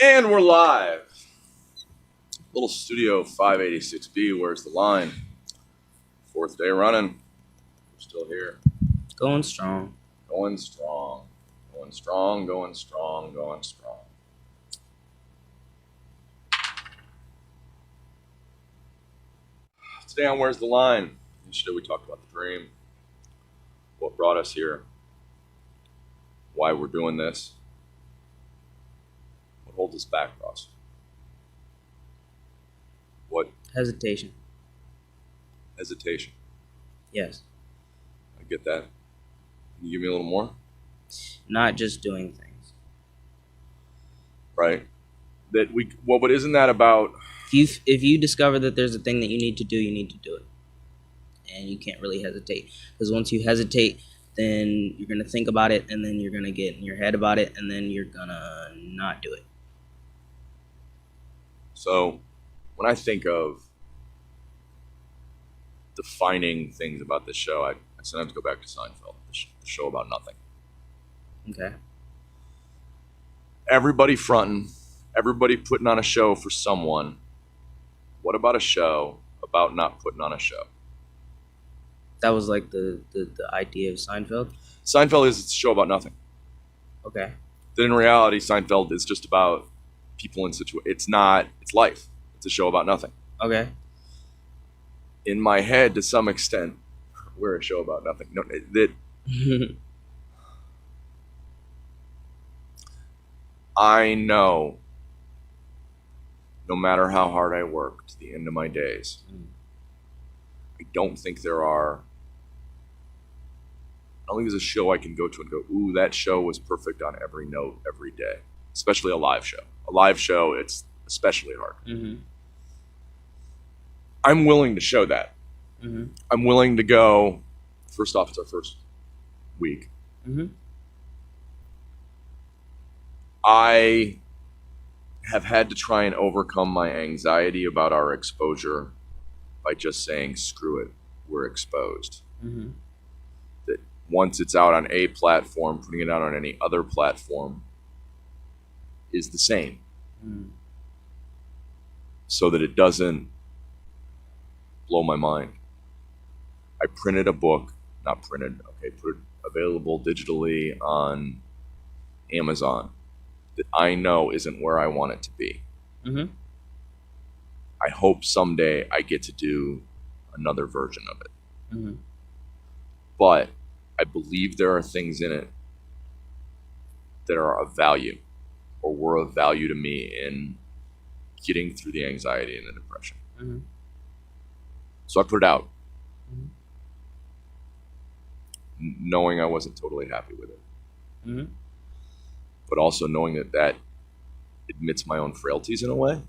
And we're live. Little Studio 586B, where's the line? Fourth day running. We're still here. Going strong. Going strong. Going strong, going strong, going strong. Today on Where's the Line? Yesterday we talked about the dream, what brought us here, why we're doing this, what holds us back, Ross. What? Hesitation. Hesitation. Yes. I get that. Can you give me a little more? Not just doing things. Right? But isn't that about... If you discover that there's a thing that you need to do, you need to do it. And you can't really hesitate. Because once you hesitate, then you're going to think about it, and then you're going to get in your head about it, and then you're going to not do it. So, when I think of defining things about this show, I sometimes go back to Seinfeld, the show about nothing. Okay. Everybody fronting, everybody putting on a show for someone. What about a show about not putting on a show? That was like the idea of Seinfeld? Seinfeld is a show about nothing. Okay. Then in reality, Seinfeld is just about people in situations. It's life. It's a show about nothing. Okay. In my head, to some extent, we're a show about nothing. No, I know, no matter how hard I work to the end of my days, I don't think there are... I don't think there's a show I can go to and go, ooh, that show was perfect on every note every day. Especially a live show. A live show, it's especially hard. Mm-hmm. I'm willing to show that. Mm-hmm. I'm willing to go, first off, it's our first week. Mm-hmm. I have had to try and overcome my anxiety about our exposure by just saying, screw it, we're exposed. Mm-hmm. That once it's out on a platform, putting it out on any other platform is the same. Mm-hmm. So that it doesn't blow my mind. I printed a book, put it available digitally on Amazon that I know isn't where I want it to be. Mm-hmm. I hope someday I get to do another version of it. Mm-hmm. But I believe there are things in it that are of value or were of value to me in getting through the anxiety and the depression. Mm-hmm. So I put it out, Mm-hmm. knowing I wasn't totally happy with it. Mm-hmm. But also knowing that admits my own frailties in a way.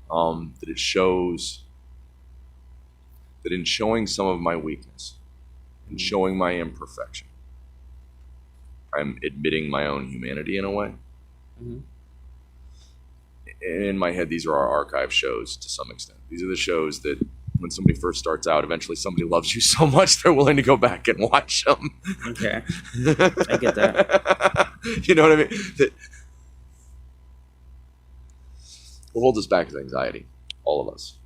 That it shows that in showing some of my weakness and showing my imperfection, I'm admitting my own humanity in a way. Mm-hmm. In my head, these are our archive shows to some extent. These are the shows that when somebody first starts out, eventually somebody loves you so much they're willing to go back and watch them. Okay. I get that. You know what I mean? What holds us back is anxiety. All of us.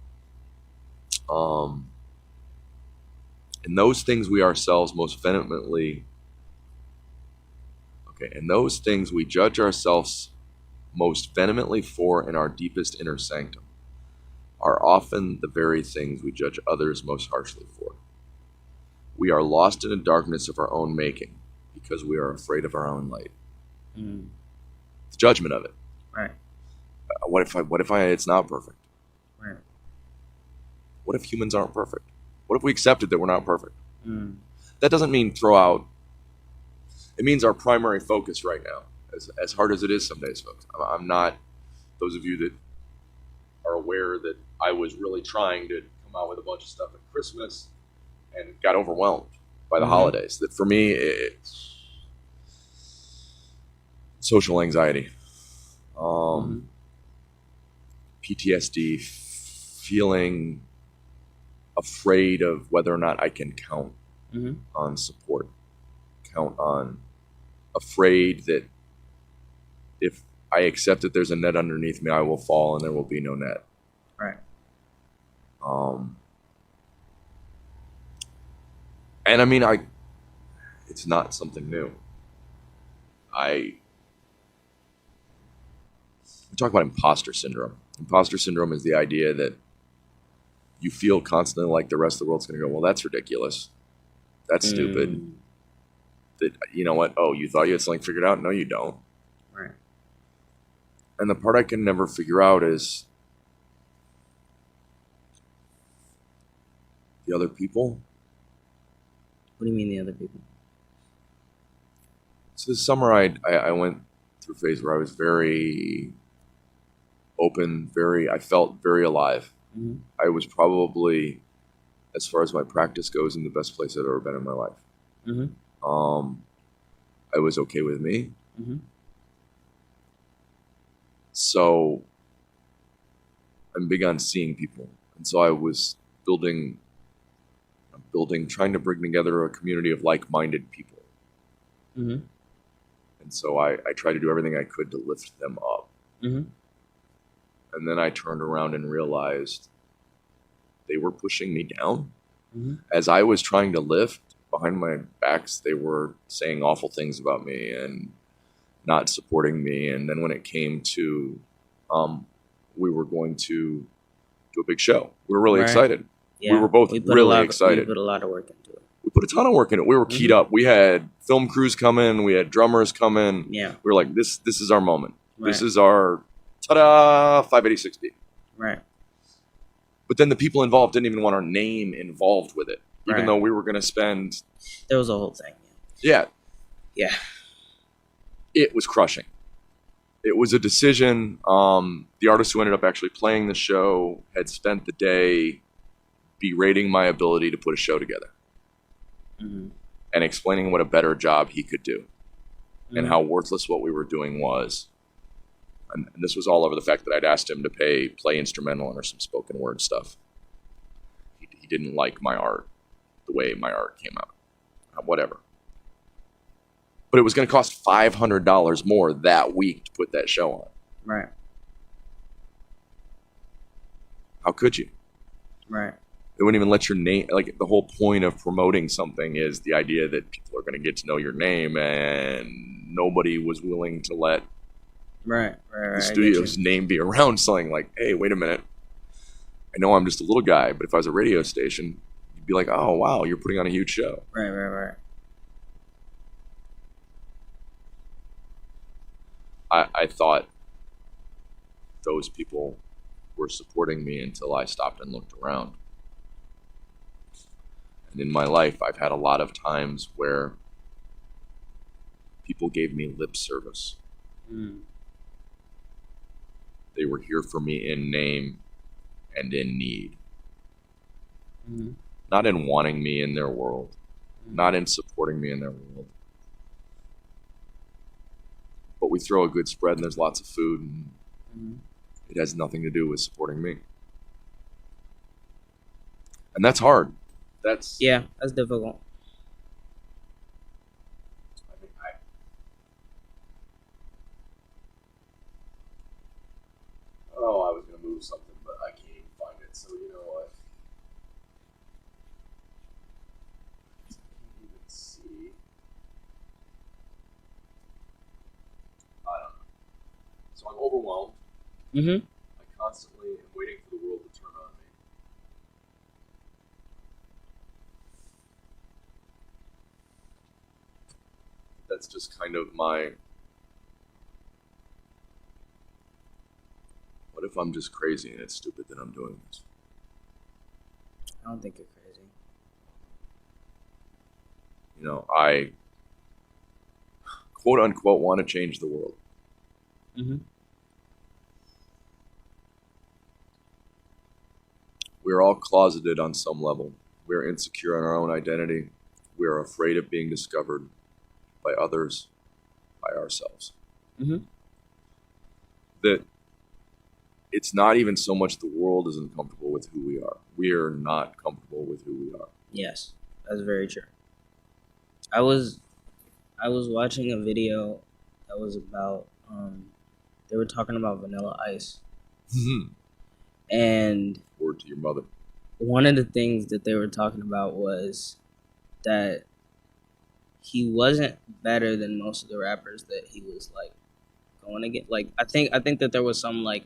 And those things we ourselves most vehemently... Okay, and those things we judge ourselves most vehemently for in our deepest inner sanctum are often the very things we judge others most harshly for. We are lost in the darkness of our own making because we are afraid of our own light. Mm. The judgment of it. Right. What if it's not perfect? Right. What if humans aren't perfect? What if we accepted that we're not perfect? Mm. That doesn't mean throw out. It means our primary focus right now, as hard as it is some days, folks. I'm not, those of you that are aware that I was really trying to come out with a bunch of stuff at Christmas and got overwhelmed by the holidays. That for me, it's social anxiety, PTSD, feeling afraid of whether or not I can count on support, afraid that if I accept that there's a net underneath me, I will fall and there will be no net. Right. And I mean, it's not something new. We talk about imposter syndrome. Imposter syndrome is the idea that you feel constantly like the rest of the world's going to go, well, that's ridiculous. That's stupid. That, you know what? Oh, you thought you had something figured out? No, you don't. Right. And the part I can never figure out is the other people. What do you mean the other people? So this summer, I went through a phase where I was very open, I felt very alive. Mm-hmm. I was probably, as far as my practice goes, in the best place I've ever been in my life. Mm-hmm. I was okay with me. Mm-hmm. So I'm big on seeing people. And so I was building, trying to bring together a community of like-minded people. Mm-hmm. And so I tried to do everything I could to lift them up. Mm-hmm. And then I turned around and realized they were pushing me down. Mm-hmm. As I was trying to lift, behind my backs, they were saying awful things about me and not supporting me. And then when it came to, we were going to do a big show. We were really excited. Yeah. We were both really excited. We put a lot of work into it. We put a ton of work in it. We were keyed up. We had film crews coming. We had drummers coming. Yeah. We were like, this is our moment. Right. This is our, ta-da, 586 beat. Right. But then the people involved didn't even want our name involved with it, even though we were going to spend. There was a whole thing. Yeah. Yeah. It was crushing. It was a decision. The artist who ended up actually playing the show had spent the day berating my ability to put a show together. Mm-hmm. And explaining what a better job he could do. Mm-hmm. And how worthless what we were doing was. And this was all over the fact that I'd asked him to play instrumental or some spoken word stuff. He didn't like my art, the way my art came out. Whatever. But it was going to cost $500 more that week to put that show on. Right. How could you? Right. They wouldn't even let your name, like the whole point of promoting something is the idea that people are going to get to know your name, and nobody was willing to let the studio's name be around saying like, hey, wait a minute. I know I'm just a little guy, but if I was a radio station, you'd be like, oh, wow, you're putting on a huge show. Right. I thought those people were supporting me until I stopped and looked around. And in my life, I've had a lot of times where people gave me lip service. Mm. They were here for me in name and in need. Mm. Not in wanting me in their world. Not in supporting me in their world. But we throw a good spread and there's lots of food, and it has nothing to do with supporting me. And that's hard. That's difficult. I was going to move something, but I can't even find it. So you know what? I can't even see. I don't know. So I'm overwhelmed. Mm-hmm. I constantly am waiting for the world to turn on me. That's just kind of my. What if I'm just crazy and it's stupid that I'm doing this? I don't think you're crazy. You know, I quote unquote want to change the world. Mm-hmm. We're all closeted on some level. We're insecure in our own identity. We're afraid of being discovered by others, by ourselves. Mm-hmm. That it's not even so much the world isn't comfortable with who we are. We are not comfortable with who we are. Yes, that's very true. I was watching a video that was about They were talking about Vanilla Ice, and Word to your mother. one of the things that they were talking about was that he wasn't better than most of the rappers that he was like going against. Like I think that there was some like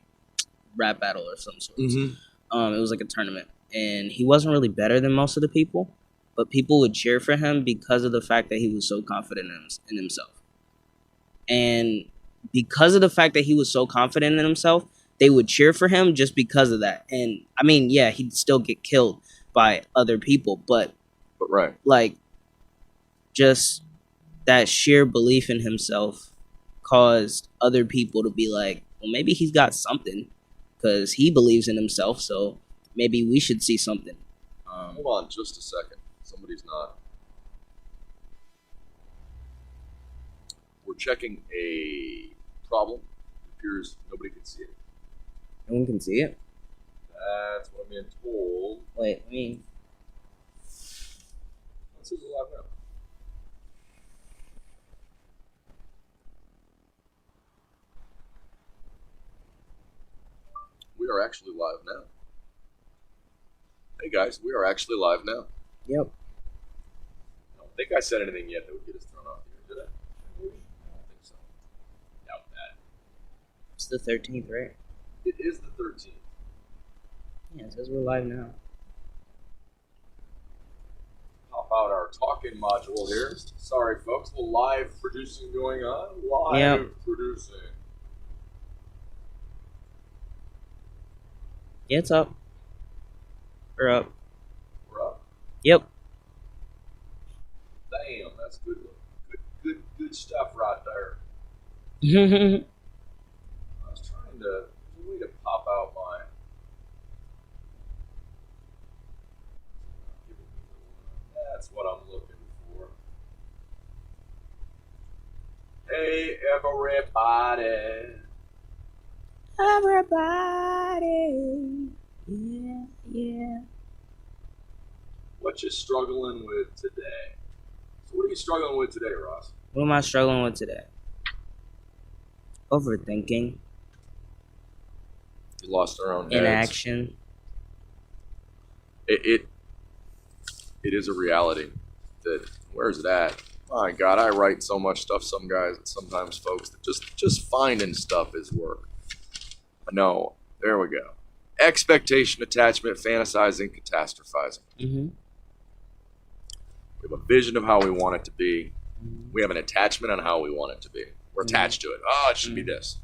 rap battle or some sort. It was like a tournament, and he wasn't really better than most of the people, but people would cheer for him because of the fact that he was so confident in himself. And because of the fact that he was so confident in himself, they would cheer for him just because of that. And I mean, yeah, he'd still get killed by other people, but right, like just that sheer belief in himself caused other people to be like, well, maybe he's got something because he believes in himself, so maybe we should see something. Hold on just a second. Somebody's not. We're checking a problem. It appears nobody can see it. No one can see it? That's what I'm being told. Wait, I mean... This is alive now. We are actually live now. Hey guys, we are actually live now. Yep. I don't think I said anything yet that would get us thrown off here, did I? Maybe? I don't think so. Doubt that. It's the 13th, right? It is the 13th. Yeah, it says we're live now. Pop out our talking module here. Sorry, folks. A little live producing going on. Live Yep. producing. Yeah, it's up. We're up. We're up. Yep. Damn, that's good. Good stuff right there. Yeah, I was trying to way to pop out my. That's what I'm looking for. Hey, everybody. everybody. Yeah. What you struggling with today? So what are you struggling with today, Ross? What am I struggling with today? Overthinking. You lost our own heads. Inaction. It is a reality that where's it at? My God, I write so much stuff. Sometimes folks that just finding stuff is work. I know. There we go. Expectation, attachment, fantasizing, catastrophizing. Mm-hmm. We have a vision of how we want it to be. Mm-hmm. We have an attachment on how we want it to be. We're attached to it. Oh, it should be this.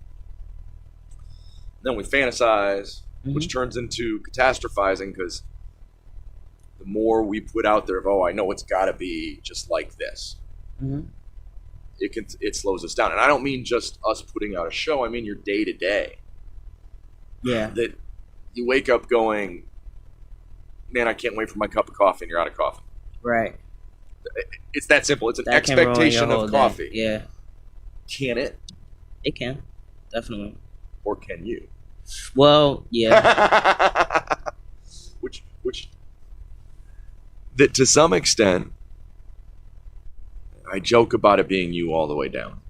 Then we fantasize, which turns into catastrophizing because the more we put out there of, oh, I know it's got to be just like this, it slows us down. And I don't mean just us putting out a show. I mean your day to day. Yeah. That you wake up going, man, I can't wait for my cup of coffee, and you're out of coffee. Right. It's that simple. It's an That can ruin expectation your whole of day. coffee. Yeah. Can it? It can. Definitely. Or can you? Well, yeah. which that to some extent, I joke about it being you all the way down.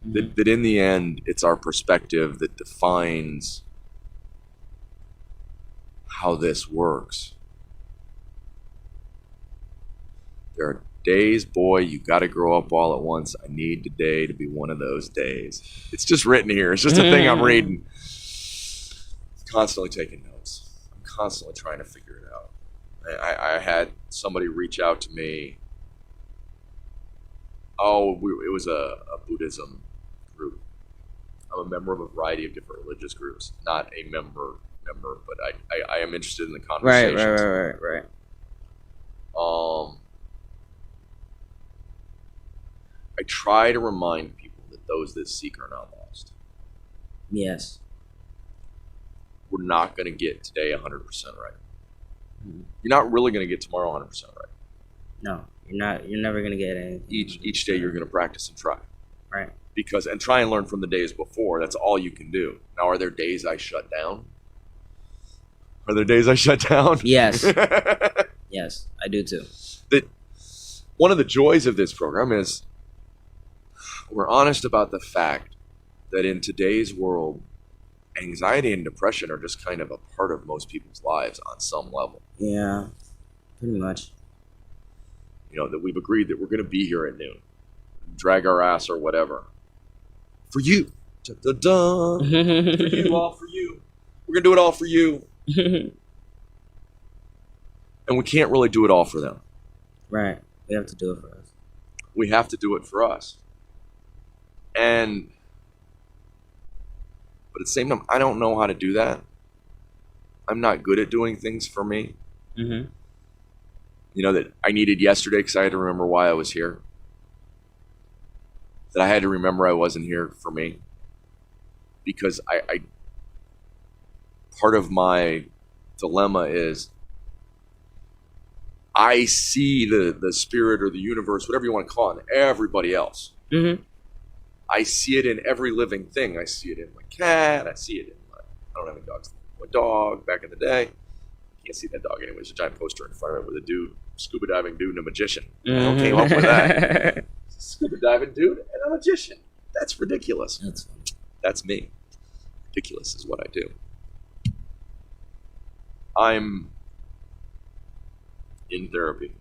That in the end, it's our perspective that defines how this works. There are days, boy, you got to grow up all at once. I need today to be one of those days. It's just written here. It's just a thing I'm reading. Constantly taking notes. I'm constantly trying to figure it out. I had somebody reach out to me. It was a Buddhism group. I'm a member of a variety of different religious groups. Not a member, but I am interested in the conversations. Right. I try to remind people that those that seek are not lost. Yes. We're not going to get today 100% right. You're not really going to get tomorrow 100% right. No, you're not. You're never going to get anything. Each day you're going to practice and try. Right. And try and learn from the days before. That's all you can do. Now, are there days I shut down? Yes. Yes, I do too. That one of the joys of this program is we're honest about the fact that in today's world, anxiety and depression are just kind of a part of most people's lives on some level. Yeah, pretty much. That we've agreed that we're going to be here at noon, drag our ass or whatever. For you. Da-da-da. For you, all for you. We're going to do it all for you. And we can't really do it all for them. Right. We have to do it for us. We have to do it for us. But at the same time, I don't know how to do that. I'm not good at doing things for me. Mm-hmm. That I needed yesterday because I had to remember why I was here. That I had to remember I wasn't here for me. Because I part of my dilemma is I see the spirit or the universe, whatever you want to call it, in everybody else. Mm-hmm. I see it in every living thing. I see it in my cat. I see it in I don't have any dogs. My dog back in the day. I can't see that dog anyway. There's a giant poster in front of it with a dude, scuba diving dude and a magician. Mm-hmm. I don't came up with that. Scuba diving dude and a magician. That's ridiculous. That's funny. That's me. Ridiculous is what I do. I'm in therapy,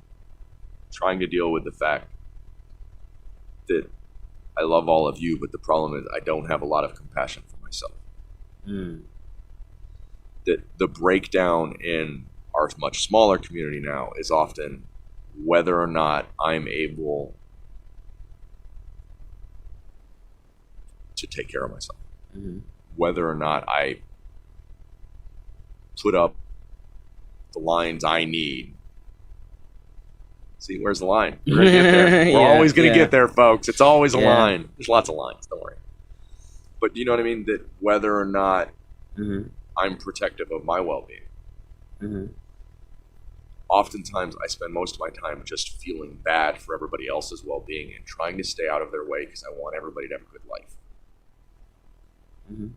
trying to deal with the fact that I love all of you, but the problem is I don't have a lot of compassion for myself. That the breakdown in our much smaller community now is often whether or not I'm able to take care of myself. Mm-hmm. Whether or not I put up the lines I need. See, where's the line? We're going to get there. We're always going to get there, folks. It's always a line. There's lots of lines. Don't worry. But you know what I mean? That whether or not I'm protective of my well-being. Mm-hmm. Oftentimes, I spend most of my time just feeling bad for everybody else's well-being and trying to stay out of their way because I want everybody to have a good life. Mm-hmm.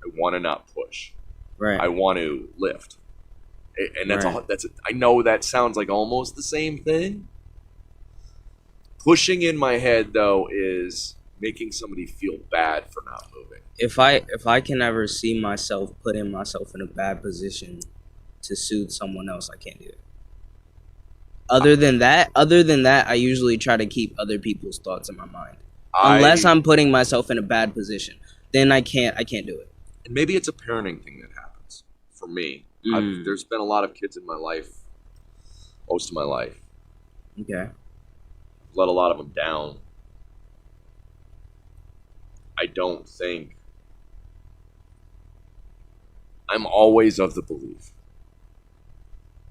I want to not push. Right. I want to lift. And I know that sounds like almost the same thing. Pushing in my head, though, is making somebody feel bad for not moving. If I can ever see myself putting myself in a bad position to soothe someone else, I can't do it. Other than that, I usually try to keep other people's thoughts in my mind. Unless I'm putting myself in a bad position, then I can't do it. And maybe it's a parenting thing that happens for me. There's been a lot of kids in my life, most of my life. Okay. I've let a lot of them down. I don't think I'm always of the belief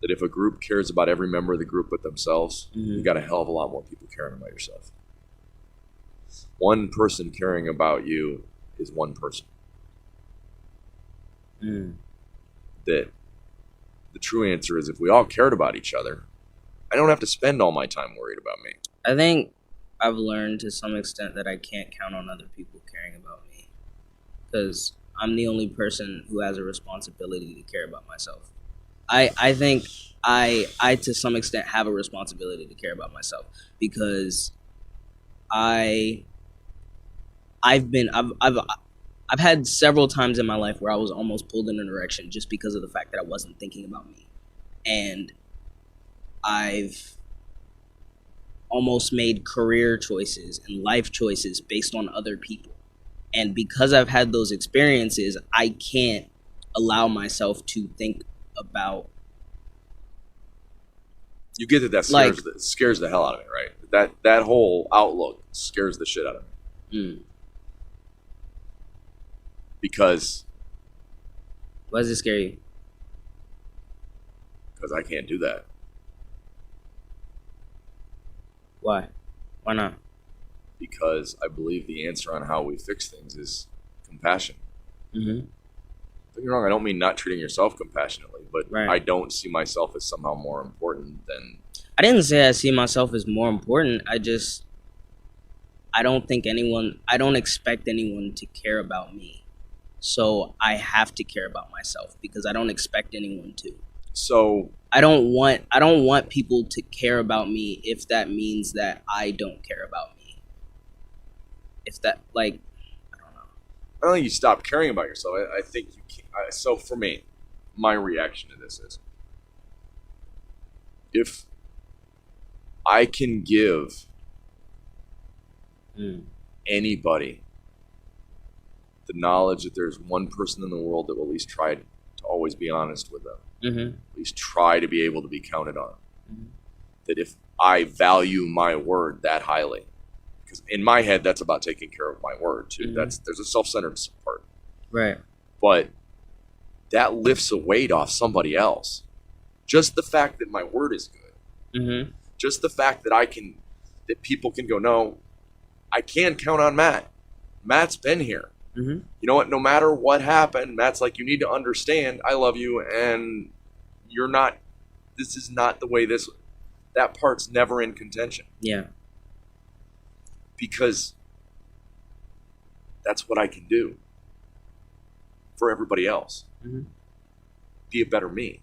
that if a group cares about every member of the group but themselves, you got a hell of a lot more people caring about yourself. One person caring about you is one person. That the true answer is if we all cared about each other, I don't have to spend all my time worried about me. I think I've learned to some extent that I can't count on other people caring about me because I'm the only person who has a responsibility to care about myself. I think I to some extent have a responsibility to care about myself because I've had several times in my life where I was almost pulled in a direction just because of the fact that I wasn't thinking about me. And I've almost made career choices and life choices based on other people. And because I've had those experiences, I can't allow myself to think about... You get that scares the hell out of me, right? That whole outlook scares the shit out of me. Because... Why does it scare you? Because I can't do that. Why? Why not? Because I believe the answer on how we fix things is compassion. Don't get me wrong, I don't mean not treating yourself compassionately, but I don't see myself as somehow more important than... I didn't say I see myself as more important. I don't expect anyone to care about me. So I have to care about myself because I don't expect anyone to. So I don't want people to care about me if that means that I don't care about me. If that, I don't know. I don't think you stop caring about yourself. I think you can. So for me, my reaction to this is, if I can give anybody the knowledge that there's one person in the world that will at least try to always be honest with them, at least try to be able to be counted on, that if I value my word that highly, because in my head that's about taking care of my word too. There's a self-centeredness part, right? But that lifts a weight off somebody else. Just the fact that my word is good, just the fact that people can go, no, I can count on Matt. Matt's been here. You know what? No matter what happened, Matt's like, you need to understand, I love you, and you're not. This is not the way this. That part's never in contention. Yeah. Because that's what I can do for everybody else. Be a better me.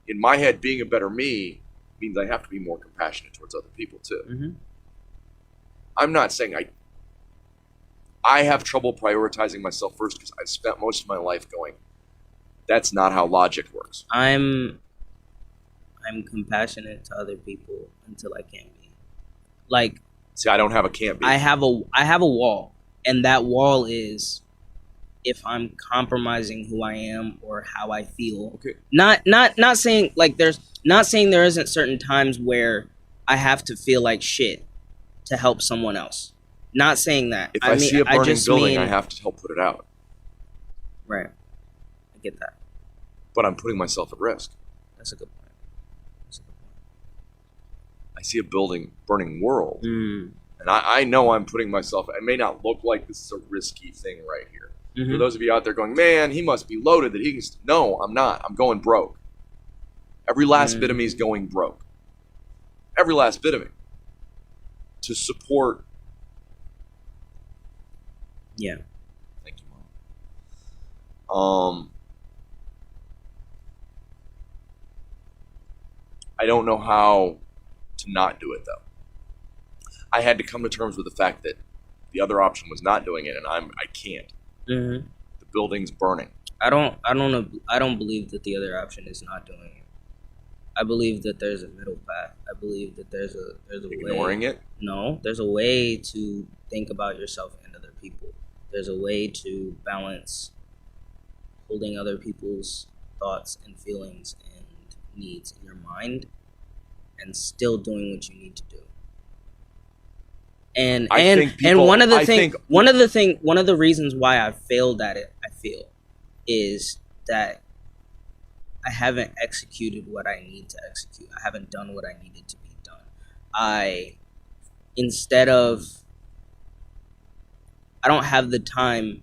In my head, being a better me means I have to be more compassionate towards other people too. I'm not saying I have trouble prioritizing myself first because I've spent most of my life going, that's not how logic works. I'm compassionate to other people until I can't be. Like, see, I don't have a can't be. I have a wall, and that wall is if I'm compromising who I am or how I feel. Okay. Not saying like not saying there isn't certain times where I have to feel like shit to help someone else. Not saying that. If I see a burning building, I have to help put it out. Right. I get that. But I'm putting myself at risk. That's a good point. I see a burning world. And I know I'm putting myself, it may not look like this is a risky thing right here. For those of you out there going, man, he must be loaded that he can. No, I'm not. I'm going broke. Every last bit of me is going broke. Every last bit of me. To support. Yeah. Thank you, Mom. I don't know how to not do it though. I had to come to terms with the fact that the other option was not doing it, and I can't. The building's burning. I don't believe that the other option is not doing it. I believe that there's a middle path. I believe that there's a ignoring way. It? No, there's a way to think about yourself and other people. There's a way to balance holding other people's thoughts and feelings and needs in your mind and still doing what you need to do. And one of the reasons why I failed at it, I feel, is that I haven't executed what I need to execute. I haven't done what I needed to be done. I don't have the time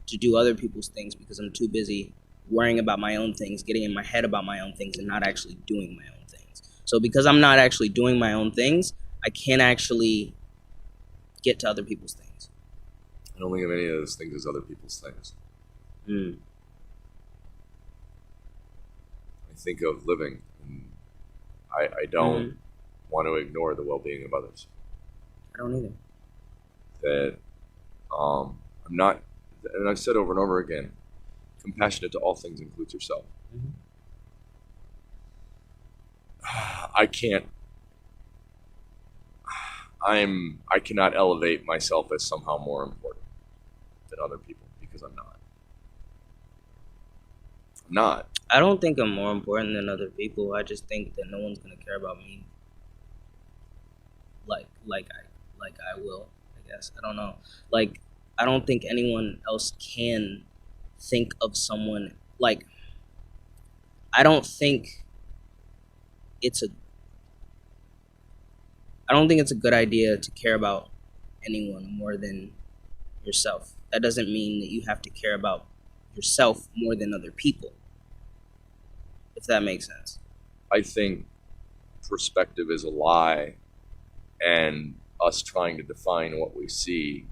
to do other people's things because I'm too busy worrying about my own things, getting in my head about my own things, and not actually doing my own things. So because I'm not actually doing my own things, I can't actually get to other people's things. I don't think of any of those things as other people's things. I think of living. And I don't want to ignore the well-being of others. I don't either. That I'm not, and I've said over and over again, compassionate to all things includes yourself. I cannot elevate myself as somehow more important than other people because I'm not. I'm not. I don't think I'm more important than other people. I just think that no one's gonna care about me like I will, I guess. I don't know. Like, I don't think anyone else can think of someone like. I don't think it's a good idea to care about anyone more than yourself. That doesn't mean that you have to care about yourself more than other people, if that makes sense. I think perspective is a lie, and us trying to define what we see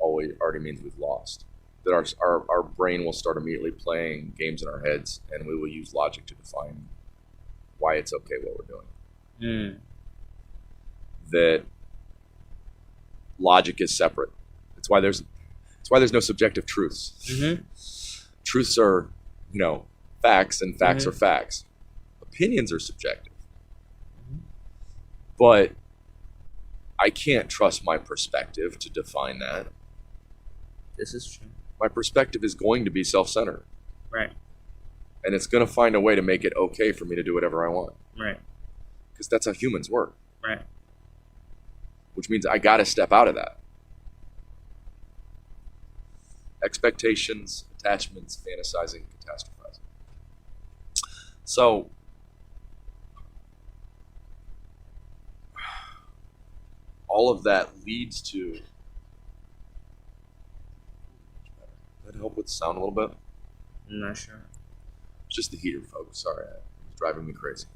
already means we've lost. That our brain will start immediately playing games in our heads, and we will use logic to define why it's okay what we're doing. That logic is separate. That's why there's That's why there's no subjective truths. Mm-hmm. Truths are, facts, and facts Mm-hmm. are facts. Opinions are subjective. Mm-hmm. But I can't trust my perspective to define that. This is true. My perspective is going to be self-centered. Right. And it's going to find a way to make it okay for me to do whatever I want. Right. Because that's how humans work. Right. Which means I got to step out of that. Expectations, attachments, fantasizing, catastrophizing. So, all of that leads to... That help with the sound a little bit? I'm not sure. It's just the heater, folks. Sorry, it's driving me crazy.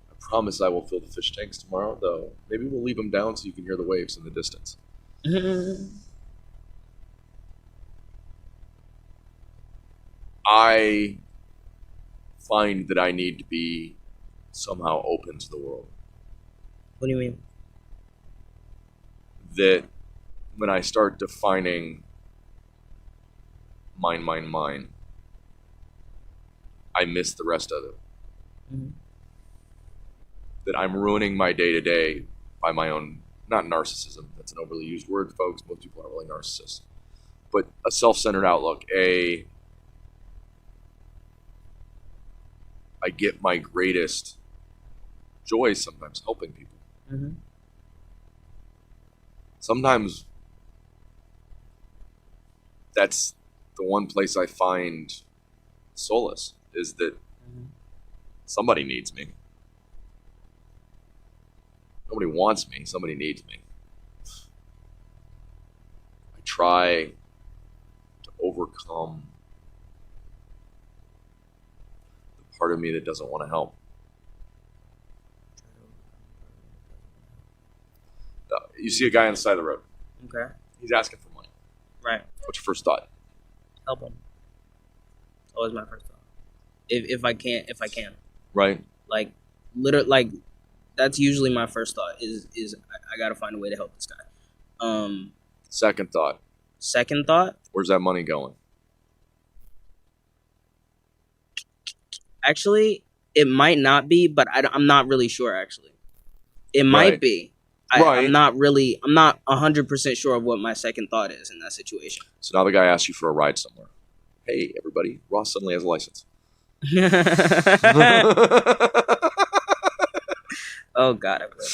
I promise I will fill the fish tanks tomorrow, though. Maybe we'll leave them down so you can hear the waves in the distance. I find that I need to be somehow open to the world. What do you mean? That when I start defining mine, I miss the rest of it. Mm-hmm. That I'm ruining my day-to-day by my own, not narcissism, that's an overly used word, folks. Most people aren't really narcissists. But a self-centered outlook, I get my greatest joy sometimes helping people. Mm-hmm. Sometimes that's the one place I find solace, is that somebody needs me. Nobody wants me, somebody needs me. I try to overcome the part of me that doesn't want to help. You see a guy on the side of the road. Okay. He's asking for money. Right. What's your first thought? Help him. Always my first thought. If I can. Right. Like, literally, that's usually my first thought. Is I gotta find a way to help this guy. Second thought. Second thought. Where's that money going? Actually, it might not be, but I'm not really sure. Actually, it might Right. be. Right. I'm not 100% sure of what my second thought is in that situation. So now the guy asks you for a ride somewhere. Hey, everybody, Ross suddenly has a license. Oh, God, I will.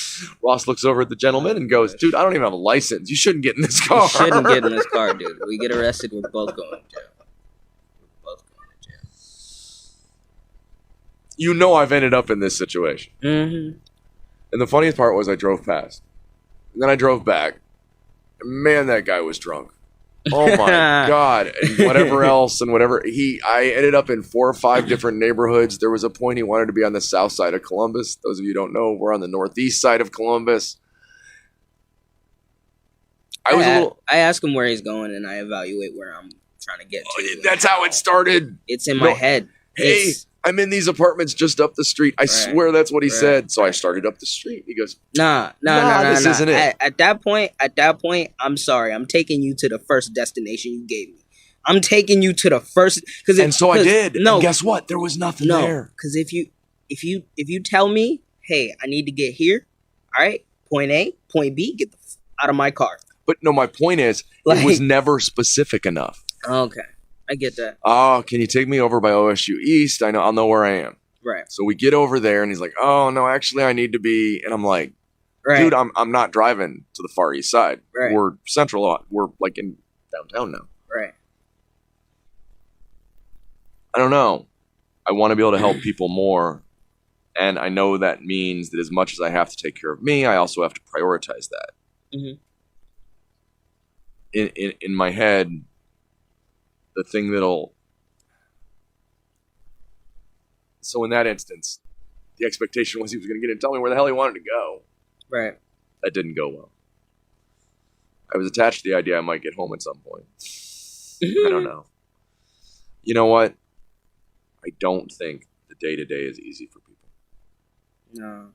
Ross looks over at the gentleman and goes, dude, I don't even have a license. You shouldn't get in this car. You shouldn't get in this car, dude. We get arrested, we're both going to jail. We're both going to jail. You know I've ended up in this situation. Mm-hmm. And the funniest part was I drove past. And then I drove back. And man, that guy was drunk. Oh my God. And whatever else and whatever. I ended up in 4 or 5 different neighborhoods. There was a point he wanted to be on the south side of Columbus. Those of you who don't know, we're on the northeast side of Columbus. I ask him where he's going and I evaluate where I'm trying to get to. That's how it started. It's in my head. Hey, I'm in these apartments just up the street. I swear that's what he said. So I started up the street. He goes, Nah, this isn't it. At that point, I'm sorry. I'm taking you to the first destination you gave me. I'm taking you to the first. And so I did. No, and guess what? There was nothing there. Because if you tell me, hey, I need to get here, all right, point A, point B, get the out of my car. But no, my point is, it was never specific enough. Okay. I get that. Oh, can you take me over by OSU East? I'll know where I am. Right. So we get over there and he's like, oh no, actually I need to be, and I'm like, dude, I'm not driving to the far east side. Right. We're central. We're like in downtown now. Right. I don't know. I want to be able to help people more. And I know that means that as much as I have to take care of me, I also have to prioritize that. Mm-hmm. In my head, the thing that'll... So in that instance, the expectation was he was going to get in and tell me where the hell he wanted to go. Right. That didn't go well. I was attached to the idea I might get home at some point. I don't know. You know what? I don't think the day-to-day is easy for people. No.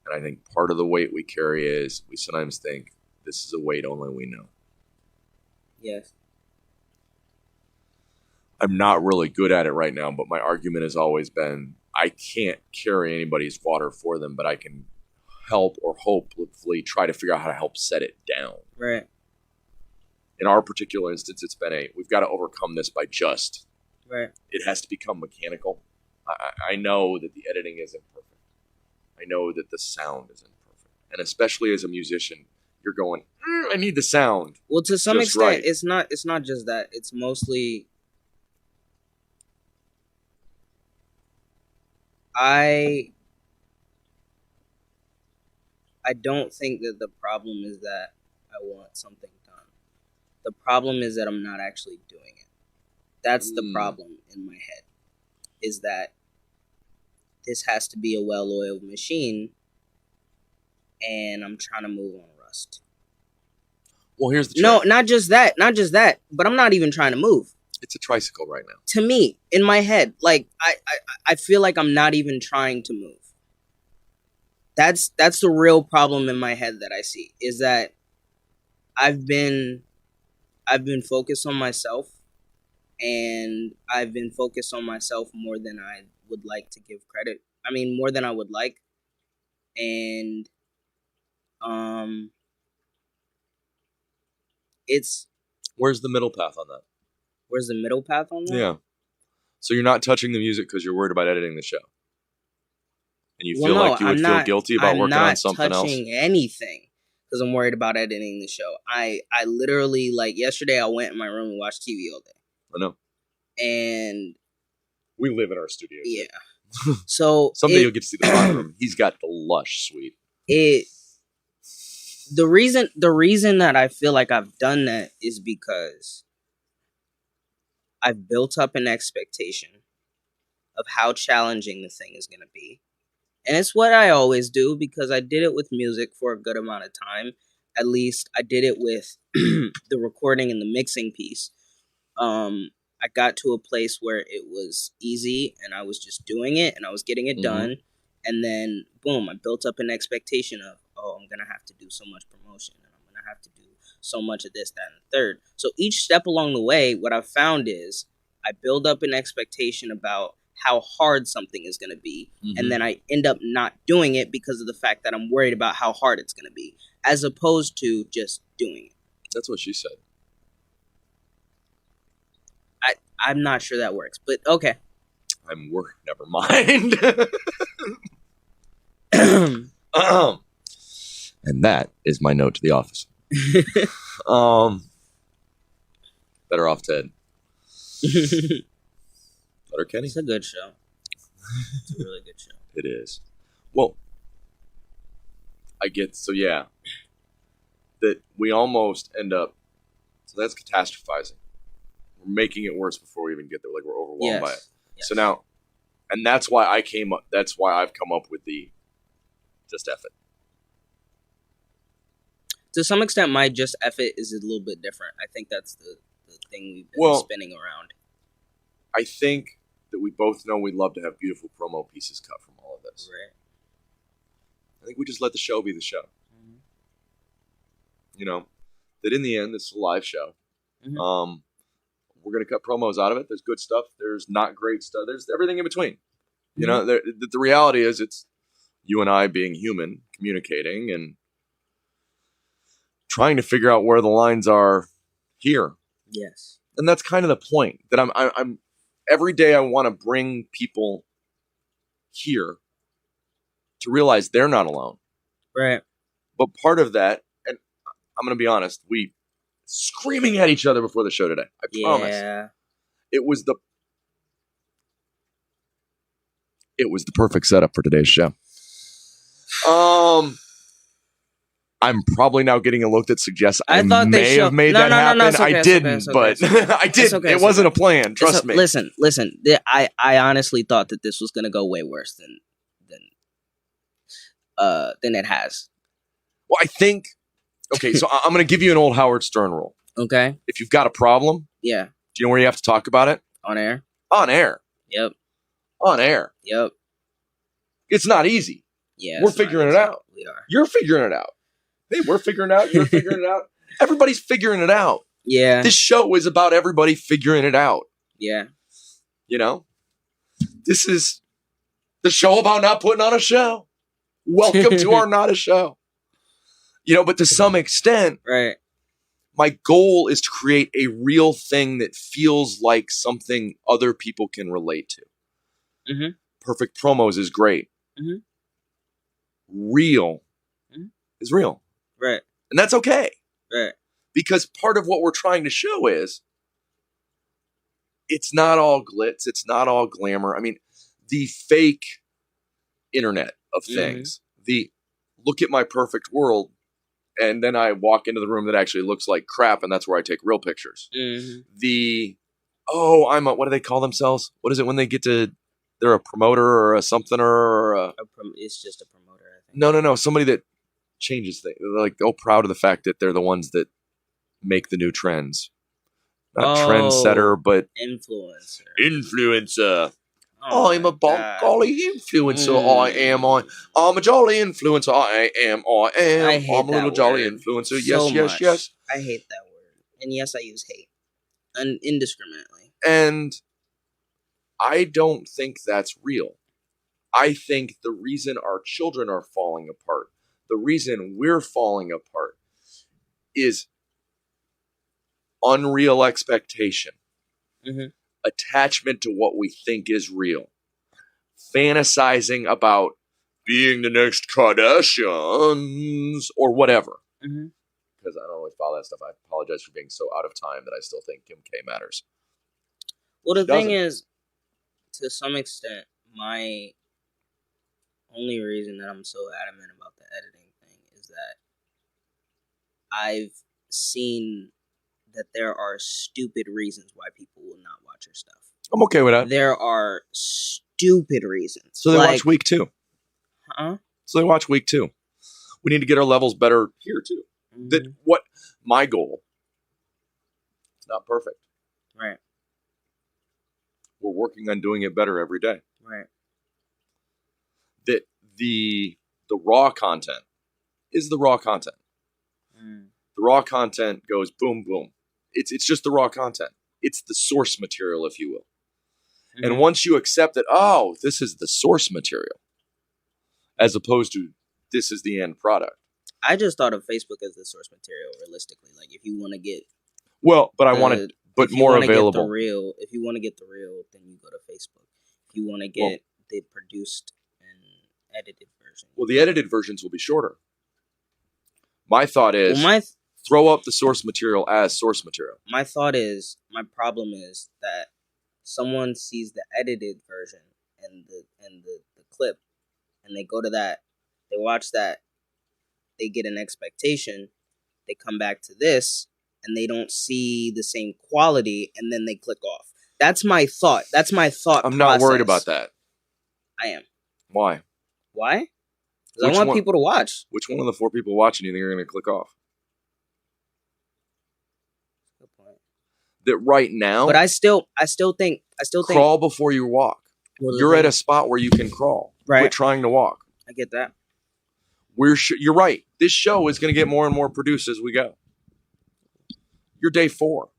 And I think part of the weight we carry is we sometimes think this is a weight only we know. Yes. I'm not really good at it right now, but my argument has always been I can't carry anybody's water for them, but I can help or hopefully try to figure out how to help set it down. Right. In our particular instance, it's been we've got to overcome this by just. Right. It has to become mechanical. I know that the editing isn't perfect. I know that the sound isn't perfect. And especially as a musician, you're going, I need the sound. Well, to some just extent, right. it's not just that. It's mostly I don't think that the problem is that I want something done. The problem is that I'm not actually doing it. That's the problem in my head. Is that this has to be a well-oiled machine, and I'm trying to move on rust. Well, here's the trick. No, not just that. But I'm not even trying to move. It's a tricycle right now. To me, in my head, like I feel like I'm not even trying to move. That's the real problem in my head that I see, is that I've been focused on myself, and I've been focused on myself more than I would like to give credit. I mean, more than I would like. And it's Where's the middle path on that? Where's the middle path on that? Yeah. So you're not touching the music because you're worried about editing the show. And you feel like you would feel guilty about working on something else? I'm not touching anything because I'm worried about editing the show. I literally, like, yesterday I went in my room and watched TV all day. I know. And we live in our studio. Yeah. So someday you'll get to see the front room. He's got the lush suite. The reason that I feel like I've done that is because I've built up an expectation of how challenging the thing is going to be. And it's what I always do, because I did it with music for a good amount of time. At least I did it with the recording and the mixing piece. I got to a place where it was easy and I was just doing it and I was getting it done. And then, boom, I built up an expectation of, oh, I'm going to have to do so much promotion and I'm going to have to do so much of this, that, and the third. So each step along the way, what I've found is I build up an expectation about how hard something is going to be. And then I end up not doing it because of the fact that I'm worried about how hard it's going to be, as opposed to just doing it. That's what she said. I'm not sure that works, but okay. I'm worried. Never mind. And that is my note to the office. Better off Ted. Better Kenny. It's a good show. It's a really good show. It is. Well, I get, so yeah, that we almost end up, so that's catastrophizing. We're making it worse before we even get there. Like, we're overwhelmed by it. Yes. So now, and that's why I've come up with the just F it. To some extent, my just F it is a little bit different. I think that's the thing we've been spinning around. I think that we both know we'd love to have beautiful promo pieces cut from all of this. Right. I think we just let the show be the show. You know, that in the end, this is a live show. We're going to cut promos out of it. There's good stuff. There's not great stuff. There's everything in between. You know, the reality is it's you and I being human, communicating, and trying to figure out where the lines are here. Yes. And that's kind of the point. That I'm every day I want to bring people here to realize they're not alone. Right. But part of that, and I'm going to be honest, we screaming at each other before the show today. I promise. Yeah. It was the perfect setup for today's show. I'm probably now getting a look that suggests I may have made that happen. I didn't, but I didn't. It wasn't a plan. Trust me. Listen. I honestly thought that this was going to go way worse than it has. Well, I think. Okay, so I'm going to give you an old Howard Stern rule. Okay. If you've got a problem, do you know where you have to talk about it? On air. On air. Yep. On air. Yep. It's not easy. Yeah. We're figuring it out. We are. You're figuring it out. Hey, we're figuring it out. You're figuring it out. Everybody's figuring it out. Yeah. This show is about everybody figuring it out. Yeah. You know, this is the show about not putting on a show. Welcome to our not a show. You know, but to some extent, Right. my goal is to create a real thing that feels like something other people can relate to. Mm-hmm. Perfect promos is great. Mm-hmm. Real is real. Right. And that's okay. Right. Because part of what we're trying to show is it's not all glitz. It's not all glamour. I mean, the fake internet of things, the look at my perfect world, and then I walk into the room that actually looks like crap, and that's where I take real pictures. The, what do they call themselves? What is it when they get to, they're a promoter or a something or a... It's just a promoter, I think. No. Somebody that changes things. They're like, proud of the fact that they're the ones that make the new trends. Not trendsetter, but influencer. I'm a golly influencer. I am. I'm a jolly influencer. I am. I'm a little jolly influencer. Yes. I hate that word. And yes, I use hate. Indiscriminately. And I don't think that's real. I think the reason our children are falling apart, the reason we're falling apart, is unreal expectation. Attachment to what we think is real. Fantasizing about being the next Kardashians or whatever. Because I don't always follow that stuff. I apologize for being so out of time that I still think Kim K matters. Well, the thing is, to some extent, my only reason that I'm so adamant about the editing thing is that I've seen that there are stupid reasons why people will not watch your stuff. I'm okay with that. There are stupid reasons. So they watch week 2. Huh? So they watch week 2. We need to get our levels better here too. That what my goal. It's not perfect. Right. We're working on doing it better every day. Right. That the raw content is the raw content. The raw content goes boom, boom. It's just the raw content. It's the source material, if you will. And once you accept that, this is the source material, as opposed to this is the end product. I just thought of Facebook as the source material, realistically. Like, if you want to get... Well, but I want to... But more available. If you want to get the real, then you go to Facebook. If you want to get the produced and edited version. Well, the edited versions will be shorter. My thought is... throw up the source material as source material. My problem is that someone sees the edited version and the clip, and they go to that, they watch that, they get an expectation, they come back to this, and they don't see the same quality, and then they click off. That's my thought. That's my thought I'm not worried about that. I am. Why? Why? Because I want people to watch. Which one of the 4 people watching do you think are going to click off? That right now, but I still think crawl before you walk. You're at a spot where you can crawl. Right. Quit trying to walk. I get that. You're right. This show is going to get more and more produced as we go. You're day 4.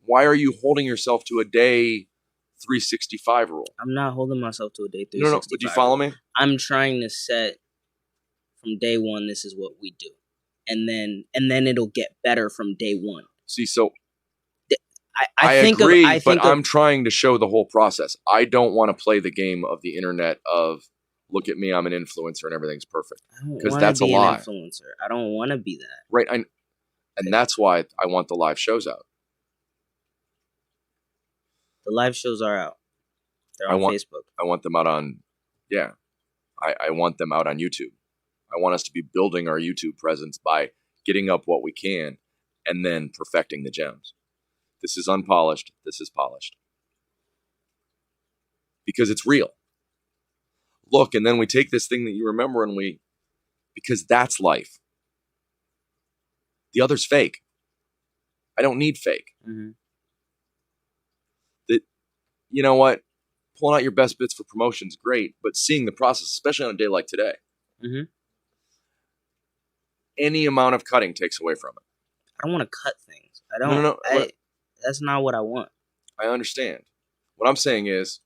Why are you holding yourself to a day 365 rule? I'm not holding myself to a day 365. No, but do you follow me? I'm trying to set from day 1. This is what we do, and then it'll get better from day 1. See, so. I agree, but I'm trying to show the whole process. I don't want to play the game of the internet of, look at me, I'm an influencer and everything's perfect. Because that's a lie. An influencer. I don't want to be that. Right, and that's why I want the live shows out. The live shows are out. They're on Facebook. I want them out on, I want them out on YouTube. I want us to be building our YouTube presence by getting up what we can and then perfecting the gems. This is unpolished. This is polished. Because it's real. Look, and then we take this thing that you remember and because that's life. The other's fake. I don't need fake. That, you know what? Pulling out your best bits for promotion's great, but seeing the process, especially on a day like today, any amount of cutting takes away from it. I don't want to cut things. I No, no, don't. no. That's not what I want. I understand. What I'm saying is,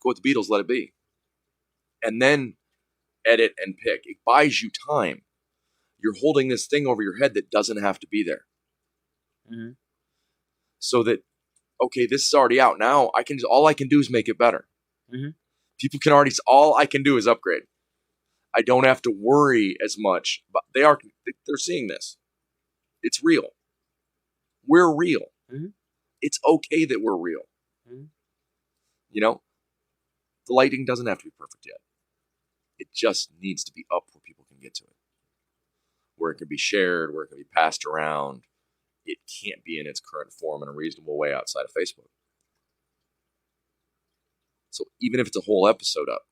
go with the Beatles, let it be. And then edit and pick. It buys you time. You're holding this thing over your head that doesn't have to be there. Mm-hmm. So that, okay, this is already out. Now all I can do is make it better. Mm-hmm. People can already, all I can do is upgrade. I don't have to worry as much. But they're seeing this. It's real. We're real. Mm-hmm. It's okay that we're real. Mm-hmm. You know, the lighting doesn't have to be perfect yet. It just needs to be up where people can get to it, where it can be shared, where it can be passed around. It can't be in its current form in a reasonable way outside of Facebook. So even if it's a whole episode up,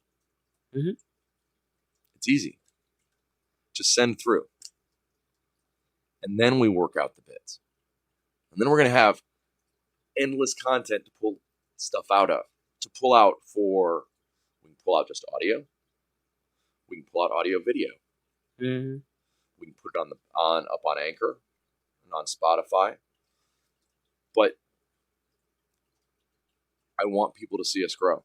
Mm-hmm. it's easy. Just send through. And then we work out the bits. And then we're going to have endless content to pull stuff out of. To pull out for, we can pull out just audio. We can pull out audio video. Mm-hmm. We can put it up on Anchor and on Spotify. But I want people to see us grow.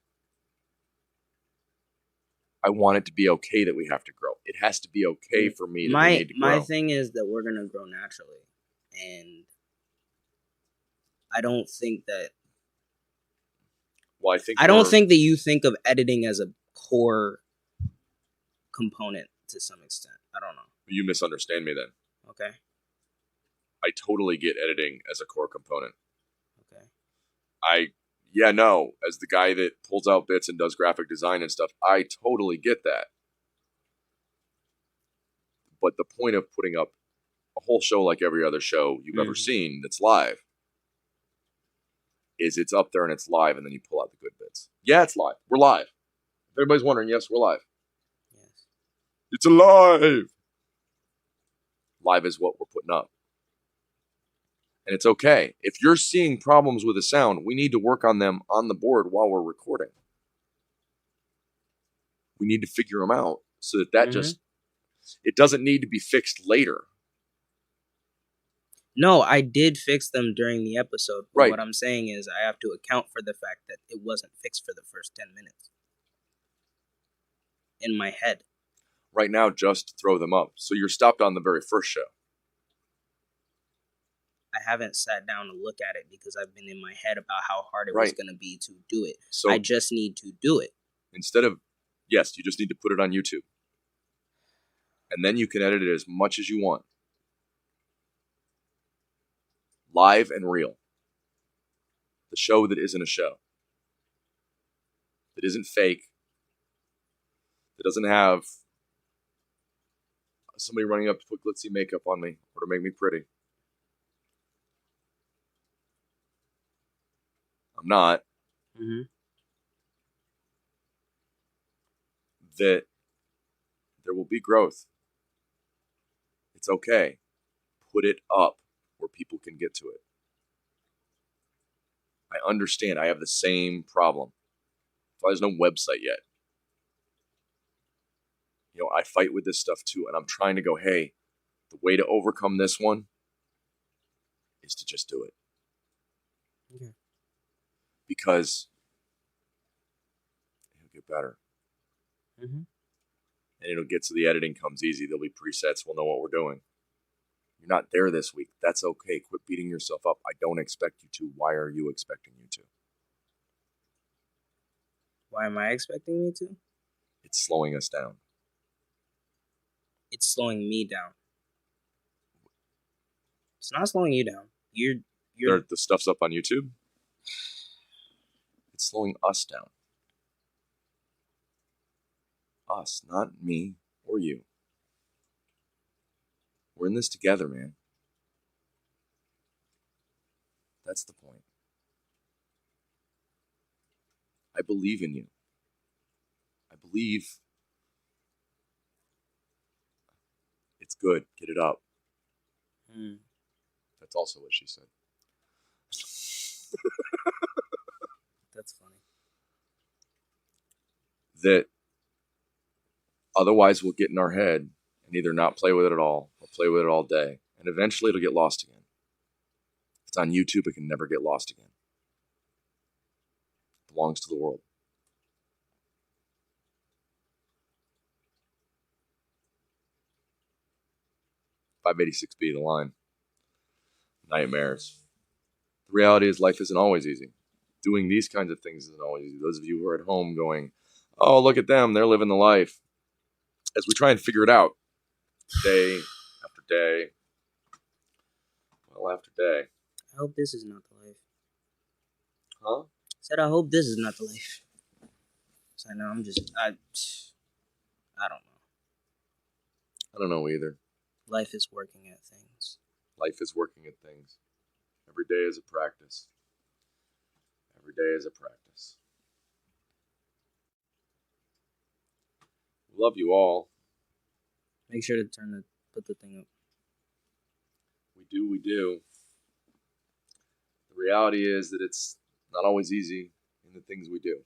I want it to be okay that we have to grow. It has to be okay for me that we need to grow. My thing is that we're gonna grow naturally, and I don't think that. Well, I don't think that you think of editing as a core component to some extent. I don't know. You misunderstand me then. Okay. I totally get editing as a core component. Okay. As the guy that pulls out bits and does graphic design and stuff, I totally get that. But the point of putting up a whole show like every other show you've ever seen that's live is it's up there and it's live, and then you pull out the good bits. Yeah, it's live. We're live. If everybody's wondering, yes, we're live. Yes. It's alive. Live is what we're putting up. And it's okay. If you're seeing problems with the sound, we need to work on them on the board while we're recording. We need to figure them out so that just, it doesn't need to be fixed later. No, I did fix them during the episode. But Right. What I'm saying is I have to account for the fact that it wasn't fixed for the first 10 minutes. In my head. Right now, just throw them up. So you're stopped on the very first show. I haven't sat down to look at it because I've been in my head about how hard it was going to be to do it. So I just need to do it. Instead of, yes, you just need to put it on YouTube. And then you can edit it as much as you want. Live and real. The show that isn't a show. That isn't fake. That doesn't have somebody running up to put glitzy makeup on me or to make me pretty. I'm not. Mm-hmm. That there will be growth. It's okay. Put it up where people can get to it. I understand. I have the same problem. So there's no website yet. You know, I fight with this stuff too, and I'm trying to go, hey, the way to overcome this one is to just do it. Okay. Because it'll get better. Mm-hmm. And it'll get so the editing comes easy. There'll be presets. We'll know what we're doing. You're not there this week. That's okay. Quit beating yourself up. I don't expect you to. Why are you expecting you to? Why am I expecting me to? It's slowing us down. It's slowing me down. It's not slowing you down. The stuff's up on YouTube. It's slowing us down. Us, not me or you. We're in this together, man. That's the point. I believe in you. I believe it's good. Get it up. That's also what she said. That's funny. That otherwise we'll get in our head and either not play with it at all or play with it all day. And eventually it'll get lost again. It's on YouTube. It can never get lost again. It belongs to the world. $586B, the line. Nightmares. The reality is life isn't always easy. Doing these kinds of things isn't always easy. Those of you who are at home going, oh, look at them, they're living the life. As we try and figure it out, day after day, well, after day. I hope this is not the life. Huh? I said I hope this is not the life. So I know I don't know. I don't know either. Life is working at things. Life is working at things. Every day is a practice. Every day is a practice. We love you all. Make sure to put the thing up. We do, we do. The reality is that it's not always easy in the things we do.